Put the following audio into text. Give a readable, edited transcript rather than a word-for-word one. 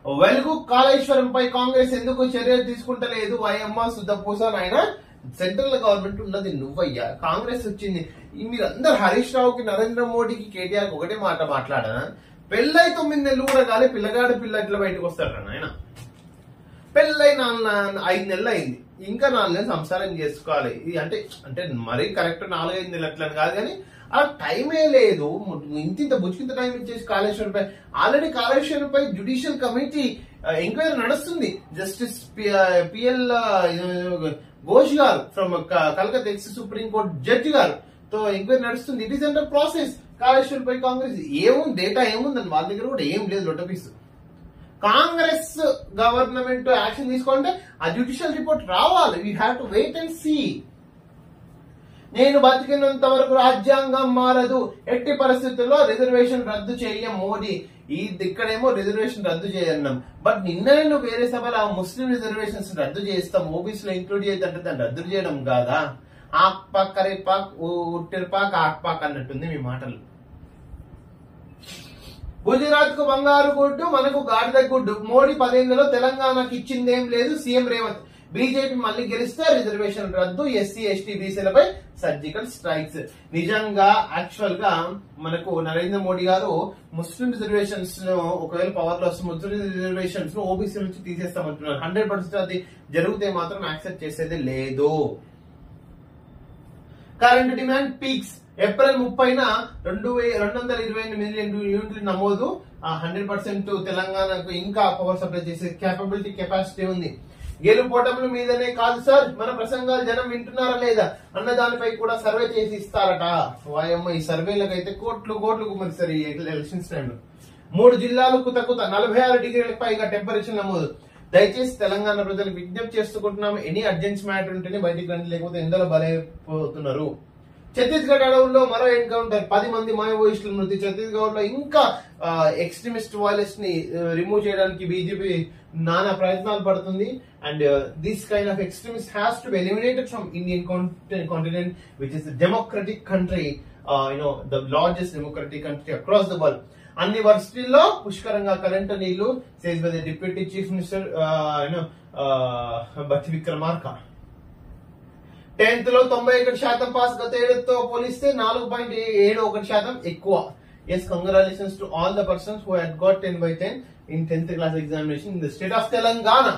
వెలుగు కాళేశ్వరంపై కాంగ్రెస్ ఎందుకు చర్యలు తీసుకుంటలేదు? వైఎమ్మ సుద్దపూస ఆయన సెంట్రల్ గవర్నమెంట్ ఉన్నది నువ్వయ్యా, కాంగ్రెస్ వచ్చింది. మీరందరు హరీష్ రావుకి, నరేంద్ర మోడీకి, కేటీఆర్ ఒకటే మాట మాట్లాడనా? పెళ్ళై 9 నెలలు కూడా కానీ పిల్లగాడు పిల్ల ఇట్లా బయటకు వస్తాడు ఆయన. పెళ్ళై 5 నెలలు అయింది, ఇంకా 4 నెలలు సంసారం చేసుకోవాలి. ఇది అంటే మరీ కరెక్ట్ 4-5 నెలలు అట్లని కాదు కానీ ఆ టైమే లేదు. ఇంత బుజ్జింత టైం ఇచ్చేసి కాళేశ్వరంపై ఆల్రెడీ కాళేశ్వరంపై జ్యుడిషియల్ కమిటీ ఎంక్వైరీ నడుస్తుంది. జస్టిస్ పిఎల్ ఘోష్ గారు from Calcutta ex supreme court judge గారు తో ఎంక్వైరీ నడుస్తుంది. It is under process. కాళేశ్వరంపై కాంగ్రెస్ ఏముంది, డేటా ఏముందని వాళ్ళ దగ్గర కూడా ఏం లేదు. లొట్టపీసు కాంగ్రెస్ గవర్నమెంట్ యాక్షన్ తీసుకోవాలంటే ఆ జ్యుడిషియల్ రిపోర్ట్ రావాలి. We have to wait and see. నేను బతికినంత వరకు రాజ్యాంగం మారదు, ఎట్టి పరిస్థితుల్లో రిజర్వేషన్ రద్దు చేయం మోడీ. ఇక్కడేమో రిజర్వేషన్ రద్దు చేయన్నాం, బట్ నిన్ననే నువ్వు వేరే సభలో ఆ ముస్లిం రిజర్వేషన్స్ రద్దు చేస్తాం, ఓబీసీలో ఇంక్లూడ్ చేయదంటే దాన్ని రద్దు చేయడం కాదా? ఆక్ పాక్ కరే పాక్ ఉట్టిర్ పాక్ ఆక్ పాక్ అన్నట్టుంది మీ మాటలు. గుజరాత్ కు బంగారు గుడ్డు, మనకు గాడిద గుడ్డు. మోడీ 10 ఏళ్లలో తెలంగాణకు ఇచ్చిందేం లేదు. సీఎం రేవంత్ బీజేపీ మళ్ళీ గెలిస్తే రిజర్వేషన్ రద్దు, ఎస్సీ ఎస్టీ బీసీలపై సర్జికల్ స్ట్రైక్స్. నిజంగా యాక్చువల్ గా మనకు నరేంద్ర మోడీ గారు ముస్లిం రిజర్వేషన్స్ ఒకవేళ పవర్ లో వస్తే ముస్లిం రిజర్వేషన్స్ ఓబీసీ నుంచి తీసేస్తామంటున్నారు. 100% అది జరిగితే మాత్రం యాక్సెప్ట్ చేసేది లేదు. Current demand peaks. ఏప్రిల్ 30న 228 మిలియన్ యూనిట్లు నమోదు. 100% తెలంగాణకు ఇంకా పవర్ సప్లై చేసే కెపాసిటీ ఉంది. గెలుపోటముల మీదనే కాదు సార్, మన ప్రసంగాలు జనం వింటున్నారా లేదా అన్న దానిపై కూడా సర్వే చేసి ఇస్తారట. వాయమ్మ, ఈ సర్వేలకు అయితే కోట్లు మరి సరే ఎలక్షన్స్ టైంలో 3 జిల్లాలకు తక్కువ 46 డిగ్రీలకు పైగా టెంపరేచర్ నమోదు. దయచేసి తెలంగాణ ప్రజలకు విజ్ఞప్తి చేసుకుంటున్నాము, ఎనీ అర్జెంట్స్ మ్యాటర్ ఉంటేనే బయటికి రండి, లేకపోతే ఎండలో బలైపోతున్నారు. ఛత్తీస్గఢ్ అడవుల్లో మరో ఎన్కౌంటర్, 10 మంది మావోయిస్టుల మృతి. ఛత్తీస్గఢ్ లో ఇంకా ఎక్స్ట్రీమిస్ట్ వాయిలెన్స్ ని రిమూవ్ చేయడానికి బీజేపీ నానా ప్రయత్నాలు పడుతుంది. And this kind of extremist has to be eliminated from Indian continent which is the democratic country, the largest democratic country across the world. అన్ని వర్సిటీల్లో పుష్కరంగా కరెంటు నీళ్లు, says by the deputy chief minister బట్టి Vikramarka. 10th లో 91% pass, గత ఏడాదితో పోలిస్తే 4.71% ఎక్కువ. Yes, congratulations to all the persons who had got 10/10 in 10th class examination in the state of Telangana.